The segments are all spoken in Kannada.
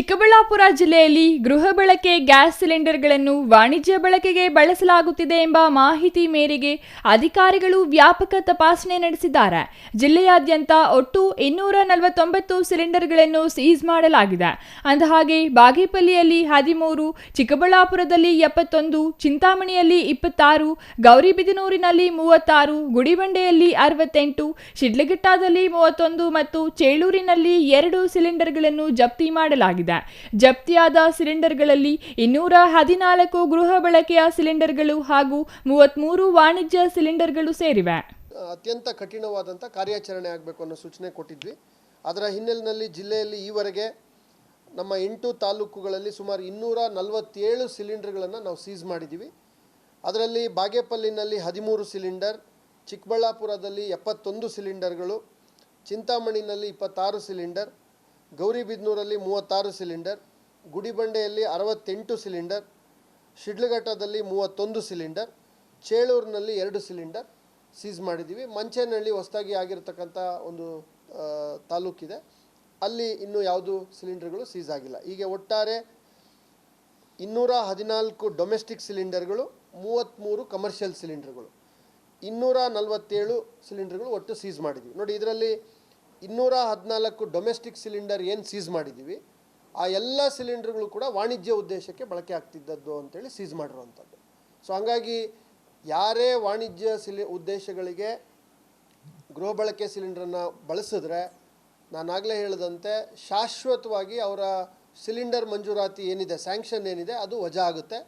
ಚಿಕ್ಕಬಳ್ಳಾಪುರ ಜಿಲ್ಲೆಯಲ್ಲಿ ಗೃಹ ಬಳಕೆ ಗ್ಯಾಸ್ ಸಿಲಿಂಡರ್ಗಳನ್ನು ವಾಣಿಜ್ಯ ಬಳಕೆಗೆ ಬಳಸಲಾಗುತ್ತಿದೆ ಎಂಬ ಮಾಹಿತಿ ಮೇರೆಗೆ ಅಧಿಕಾರಿಗಳು ವ್ಯಾಪಕ ತಪಾಸಣೆ ನಡೆಸಿದ್ದಾರೆ. ಜಿಲ್ಲೆಯಾದ್ಯಂತ ಒಟ್ಟು 249 ಸಿಲಿಂಡರ್ಗಳನ್ನು ಸೀಸ್ ಮಾಡಲಾಗಿದೆ. ಅಂದಹಾಗೆ ಬಾಗೇಪಲ್ಲಿಯಲ್ಲಿ 13, ಚಿಕ್ಕಬಳ್ಳಾಪುರದಲ್ಲಿ 71, ಚಿಂತಾಮಣಿಯಲ್ಲಿ 26, ಗೌರಿಬಿದನೂರಿನಲ್ಲಿ 36, ಗುಡಿಬಂಡೆಯಲ್ಲಿ 68, ಶಿಡ್ಲಘಟ್ಟದಲ್ಲಿ 31 ಮತ್ತು ಚೇಳೂರಿನಲ್ಲಿ 2 ಸಿಲಿಂಡರ್ಗಳನ್ನು ಜಪ್ತಿ ಮಾಡಲಾಗಿದೆ. ಜಪ್ತಿಯಾದ ಸಿಲಿಂಡರ್ಗಳಲ್ಲಿ 214 ಗೃಹ ಬಳಕೆಯ ಸಿಲಿಂಡರ್ಗಳು ಹಾಗೂ 33 ವಾಣಿಜ್ಯ ಸಿಲಿಂಡರ್ಗಳು ಸೇರಿವೆ. ಅತ್ಯಂತ ಕಠಿಣವಾದಂಥ ಕಾರ್ಯಾಚರಣೆ ಆಗಬೇಕು ಅನ್ನೋ ಸೂಚನೆ ಕೊಟ್ಟಿದ್ವಿ. ಅದರ ಹಿನ್ನೆಲೆಯಲ್ಲಿ ಜಿಲ್ಲೆಯಲ್ಲಿ ಈವರೆಗೆ ನಮ್ಮ 8 ತಾಲೂಕುಗಳಲ್ಲಿ ಸುಮಾರು 247 ಸಿಲಿಂಡರ್ಗಳನ್ನು ನಾವು ಸೀಸ್ ಮಾಡಿದ್ದೀವಿ. ಅದರಲ್ಲಿ ಬಾಗೇಪಲ್ಲಿನಲ್ಲಿ 13 ಸಿಲಿಂಡರ್, ಚಿಕ್ಕಬಳ್ಳಾಪುರದಲ್ಲಿ 71 ಸಿಲಿಂಡರ್ಗಳು, ಚಿಂತಾಮಣಿನಲ್ಲಿ 26 ಸಿಲಿಂಡರ್, ಗೌರಿಬಿದನೂರಲ್ಲಿ 36 ಸಿಲಿಂಡರ್, ಗುಡಿಬಂಡೆಯಲ್ಲಿ 68 ಸಿಲಿಂಡರ್, ಶಿಡ್ಲಘಟ್ಟದಲ್ಲಿ 31 ಸಿಲಿಂಡರ್, ಚೇಳೂರಿನಲ್ಲಿ 2 ಸಿಲಿಂಡರ್ ಸೀಸ್ ಮಾಡಿದ್ದೀವಿ. ಮಂಚೇನಹಳ್ಳಿ ಹೊಸದಾಗಿ ಆಗಿರತಕ್ಕಂಥ ಒಂದು ತಾಲೂಕಿದೆ, ಅಲ್ಲಿ ಇನ್ನೂ ಯಾವುದು ಸಿಲಿಂಡರ್ಗಳು ಸೀಸ್ ಆಗಿಲ್ಲ. ಹೀಗೆ ಒಟ್ಟಾರೆ 214 ಡೊಮೆಸ್ಟಿಕ್ ಸಿಲಿಂಡರ್ಗಳು, 33 ಕಮರ್ಷಿಯಲ್ ಸಿಲಿಂಡರ್ಗಳು, 247 ಸಿಲಿಂಡರ್ಗಳು ಒಟ್ಟು ಸೀಸ್ ಮಾಡಿದ್ದೀವಿ. ನೋಡಿ, ಇದರಲ್ಲಿ 214 ಡೊಮೆಸ್ಟಿಕ್ ಸಿಲಿಂಡರ್ ಏನು ಸೀಸ್ ಮಾಡಿದ್ದೀವಿ, ಆ ಎಲ್ಲ ಸಿಲಿಂಡರ್ಗಳು ಕೂಡ ವಾಣಿಜ್ಯ ಉದ್ದೇಶಕ್ಕೆ ಬಳಕೆ ಆಗ್ತಿದ್ದದ್ದು ಅಂತೇಳಿ ಸೀಸ್ ಮಾಡಿರುವಂಥದ್ದು. ಸೊ ಹಂಗಾಗಿ ಯಾರೇ ವಾಣಿಜ್ಯ ಉದ್ದೇಶಗಳಿಗೆ ಗೃಹ ಬಳಕೆ ಸಿಲಿಂಡ್ರನ್ನು ಬಳಸಿದ್ರೆ, ನಾನಾಗಲೇ ಹೇಳಿದಂತೆ ಶಾಶ್ವತವಾಗಿ ಅವರ ಸಿಲಿಂಡರ್ ಮಂಜೂರಾತಿ ಏನಿದೆ, ಸ್ಯಾಂಕ್ಷನ್ ಏನಿದೆ, ಅದು ವಜಾ ಆಗುತ್ತೆ.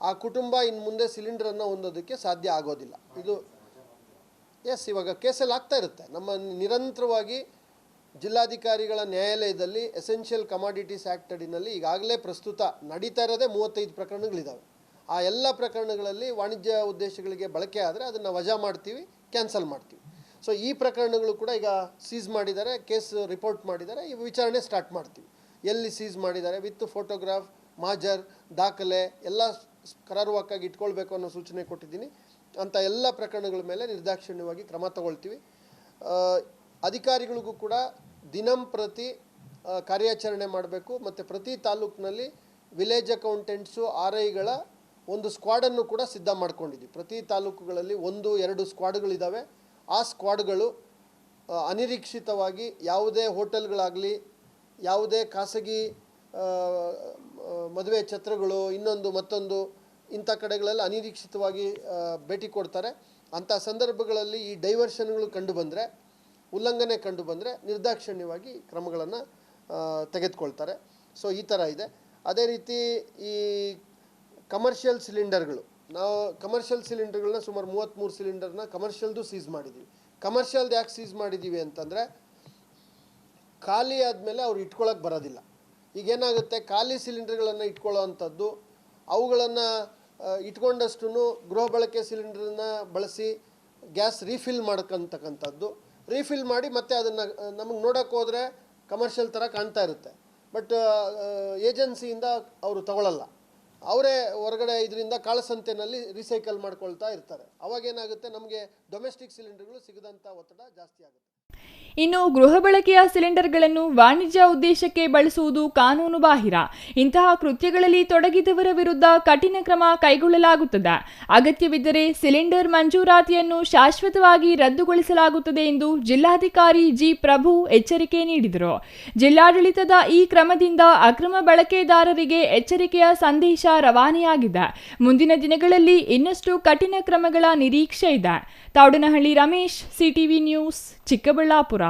ಆ ಕುಟುಂಬ ಇನ್ನು ಮುಂದೆ ಸಿಲಿಂಡ್ರನ್ನು ಹೊಂದೋದಕ್ಕೆ ಸಾಧ್ಯ ಆಗೋದಿಲ್ಲ. ಇದು ಇವಾಗ ಕೇಸಲ್ಲಿ ಆಗ್ತಾ ಇರುತ್ತೆ. ನಮ್ಮ ನಿರಂತರವಾಗಿ ಜಿಲ್ಲಾಧಿಕಾರಿಗಳ ನ್ಯಾಯಾಲಯದಲ್ಲಿ ಎಸೆನ್ಷಿಯಲ್ ಕಮಾಡಿಟೀಸ್ ಆ್ಯಕ್ಟ್ ಅಡಿನಲ್ಲಿ ಈಗಾಗಲೇ ಪ್ರಸ್ತುತ ನಡೀತಾ ಇರೋದೇ 35 ಪ್ರಕರಣಗಳಿದ್ದಾವೆ. ಆ ಎಲ್ಲ ಪ್ರಕರಣಗಳಲ್ಲಿ ವಾಣಿಜ್ಯ ಉದ್ದೇಶಗಳಿಗೆ ಬಳಕೆ ಆದರೆ ಅದನ್ನು ವಜಾ ಮಾಡ್ತೀವಿ, ಕ್ಯಾನ್ಸಲ್ ಮಾಡ್ತೀವಿ. ಸೊ ಈ ಪ್ರಕರಣಗಳು ಕೂಡ ಈಗ ಸೀಸ್ ಮಾಡಿದ್ದಾರೆ, ಕೇಸ್ ರಿಪೋರ್ಟ್ ಮಾಡಿದ್ದಾರೆ, ಈ ವಿಚಾರಣೆ ಸ್ಟಾರ್ಟ್ ಮಾಡ್ತೀವಿ. ಎಲ್ಲಿ ಸೀಸ್ ಮಾಡಿದ್ದಾರೆ ವಿತ್ ಫೋಟೋಗ್ರಾಫ್, ಮಾಜರ್, ದಾಖಲೆ ಎಲ್ಲ ಕರಾರುವಾಕ್ಕಾಗಿ ಇಟ್ಕೊಳ್ಬೇಕು ಅನ್ನೋ ಸೂಚನೆ ಕೊಟ್ಟಿದ್ದೀನಿ. ಅಂಥ ಎಲ್ಲ ಪ್ರಕರಣಗಳ ಮೇಲೆ ನಿರ್ದಾಕ್ಷಿಣ್ಯವಾಗಿ ಕ್ರಮ ತಗೊಳ್ತೀವಿ. ಅಧಿಕಾರಿಗಳಿಗೂ ಕೂಡ ದಿನಂಪ್ರತಿ ಕಾರ್ಯಾಚರಣೆ ಮಾಡಬೇಕು. ಮತ್ತು ಪ್ರತಿ ತಾಲೂಕಿನಲ್ಲಿ ವಿಲೇಜ್ ಅಕೌಂಟೆಂಟ್ಸು, RIಗಳ ಒಂದು ಸ್ಕ್ವಾಡನ್ನು ಕೂಡ ಸಿದ್ಧ ಮಾಡ್ಕೊಂಡಿದ್ದೀವಿ. ಪ್ರತಿ ತಾಲೂಕುಗಳಲ್ಲಿ 1-2 ಸ್ಕ್ವಾಡ್ಗಳಿದ್ದಾವೆ. ಆ ಸ್ಕ್ವಾಡ್ಗಳು ಅನಿರೀಕ್ಷಿತವಾಗಿ ಯಾವುದೇ ಹೋಟೆಲ್ಗಳಾಗಲಿ, ಯಾವುದೇ ಖಾಸಗಿ ಮದುವೆ ಛತ್ರಗಳು, ಇನ್ನೊಂದು ಮತ್ತೊಂದು ಇಂಥ ಕಡೆಗಳೆಲ್ಲ ಅನಿರೀಕ್ಷಿತವಾಗಿ ಭೇಟಿ ಕೊಡ್ತಾರೆ. ಅಂಥ ಸಂದರ್ಭಗಳಲ್ಲಿ ಈ ಡೈವರ್ಷನ್ಗಳು ಕಂಡುಬಂದರೆ, ಉಲ್ಲಂಘನೆ ಕಂಡುಬಂದರೆ ನಿರ್ದಾಕ್ಷಿಣ್ಯವಾಗಿ ಕ್ರಮಗಳನ್ನು ತೆಗೆದುಕೊಳ್ತಾರೆ. ಸೊ ಈ ಥರ ಇದೆ. ಅದೇ ರೀತಿ ಈ ಕಮರ್ಷಿಯಲ್ ಸಿಲಿಂಡರ್ಗಳು, ನಾವು ಕಮರ್ಷಿಯಲ್ ಸಿಲಿಂಡರ್ಗಳನ್ನ ಸುಮಾರು 33 ಸಿಲಿಂಡರ್ನ ಕಮರ್ಷಿಯಲ್ದು ಸೀಸ್ ಮಾಡಿದ್ದೀವಿ. ಕಮರ್ಷಿಯಲ್ದು ಯಾಕೆ ಸೀಸ್ ಮಾಡಿದ್ದೀವಿ ಅಂತಂದರೆ, ಖಾಲಿ ಆದಮೇಲೆ ಅವ್ರು ಇಟ್ಕೊಳ್ಳೋಕೆ ಬರೋದಿಲ್ಲ. ಈಗೇನಾಗುತ್ತೆ, ಖಾಲಿ ಸಿಲಿಂಡರ್ಗಳನ್ನು ಇಟ್ಕೊಳ್ಳೋ ಅಂಥದ್ದು, ಅವುಗಳನ್ನು ಇಟ್ಕೊಂಡಷ್ಟು ಗೃಹ ಬಳಕೆ ಸಿಲಿಂಡರನ್ನ ಬಳಸಿ ಗ್ಯಾಸ್ ರೀಫಿಲ್ ಮಾಡ್ಕೊಂತಕ್ಕಂಥದ್ದು, ರೀಫಿಲ್ ಮಾಡಿ ಮತ್ತೆ ಅದನ್ನು ನಮಗೆ ನೋಡೋಕ್ಕೆ ಹೋದರೆ ಕಮರ್ಷಿಯಲ್ ಥರ ಕಾಣ್ತಾ ಇರುತ್ತೆ. ಬಟ್ ಏಜೆನ್ಸಿಯಿಂದ ಅವರು ತಗೊಳ್ಳಲ್ಲ, ಅವರೇ ಹೊರಗಡೆ ಇದರಿಂದ ಕಾಳಸಂತೆಯಲ್ಲಿ ರೀಸೈಕಲ್ ಮಾಡ್ಕೊಳ್ತಾ ಇರ್ತಾರೆ. ಅವಾಗೇನಾಗುತ್ತೆ, ನಮಗೆ ಡೊಮೆಸ್ಟಿಕ್ ಸಿಲಿಂಡರ್ಗಳು ಸಿಗದಂಥ ಒತ್ತಡ ಜಾಸ್ತಿ ಆಗುತ್ತೆ. ಇನ್ನು ಗೃಹ ಬಳಕೆಯ ಸಿಲಿಂಡರ್ಗಳನ್ನು ವಾಣಿಜ್ಯ ಉದ್ದೇಶಕ್ಕೆ ಬಳಸುವುದು ಕಾನೂನು ಬಾಹಿರ. ಇಂತಹ ಕೃತ್ಯಗಳಲ್ಲಿ ತೊಡಗಿದವರ ವಿರುದ್ಧ ಕಠಿಣ ಕ್ರಮ ಕೈಗೊಳ್ಳಲಾಗುತ್ತದೆ. ಅಗತ್ಯವಿದ್ದರೆ ಸಿಲಿಂಡರ್ ಮಂಜೂರಾತಿಯನ್ನು ಶಾಶ್ವತವಾಗಿ ರದ್ದುಗೊಳಿಸಲಾಗುತ್ತದೆ ಎಂದು ಜಿಲ್ಲಾಧಿಕಾರಿ ಜಿ. ಪ್ರಭು ಎಚ್ಚರಿಕೆ ನೀಡಿದರು. ಜಿಲ್ಲಾಡಳಿತದ ಈ ಕ್ರಮದಿಂದ ಅಕ್ರಮ ಬಳಕೆದಾರರಿಗೆ ಎಚ್ಚರಿಕೆಯ ಸಂದೇಶ ರವಾನೆಯಾಗಿದೆ. ಮುಂದಿನ ದಿನಗಳಲ್ಲಿ ಇನ್ನಷ್ಟು ಕಠಿಣ ಕ್ರಮಗಳ ನಿರೀಕ್ಷೆ ಇದೆ. Thoudanahalli Ramesh, CTV news, Chikkaballapur.